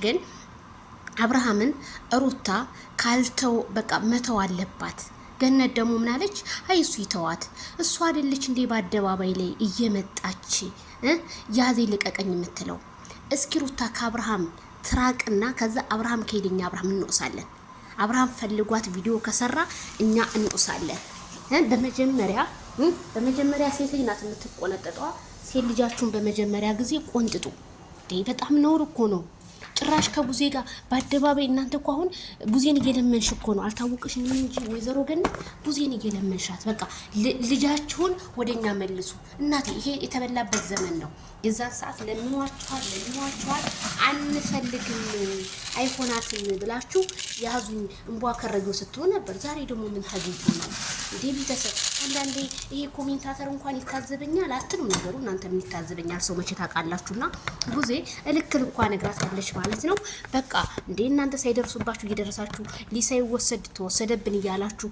ግን አብርሃምን ሩታ ካልተው በቃ መተው አለባት። ገነት ደግሞ ምን አለች? አይ እሱ ይተዋት፣ እሱ አይደለች እንዴ በአደባባይ ላይ እየመጣች ያዜ ልቀቀኝ የምትለው? እስኪ ሩታ ከአብርሃም ትራቅና ከዛ አብርሃም ከሄደኛ አብርሃም እንወሳለን። አብርሃም ፈልጓት ቪዲዮ ከሰራ እኛ እንወሳለን። በመጀመሪያ ሴት ልጅ ናት የምትቆነጠጠዋ። ሴት ልጃችሁን በመጀመሪያ ጊዜ ቆንጥጡ። በጣም ነውር እኮ ነው። ጭራሽ ከቡዜ ጋር በአደባባይ እናንተ እኮ አሁን ቡዜን እየለመንሽ እኮ ነው። አልታወቅሽም እንጂ ወይዘሮ ገነት ቡዜን እየለመንሻት። በቃ ልጃችሁን ወደኛ መልሱ እናቴ። ይሄ የተበላበት ዘመን ነው። የዛን ሰዓት ለምኗችኋል አንፈልግም አይሆናትም ብላችሁ ያዙኝ እንቧ ከረጆ ስትሆን ነበር። ዛሬ ደግሞ ምን ተገኝቶ ነው እንዴ? ቤተሰብ አንዳንዴ ይሄ ኮሜንታተር እንኳን ይታዘበኛል አትሉ ነገሩ። እናንተ ምን ይታዘበኛል? ሰው መቼ ታውቃላችሁና ቡዜ እልክ ልኳ ነግራት ያለች ማለት ነው። በቃ እንዴ እናንተ ሳይደርሱባችሁ እየደረሳችሁ ሊሳይ ወሰድ ተወሰደብን እያላችሁ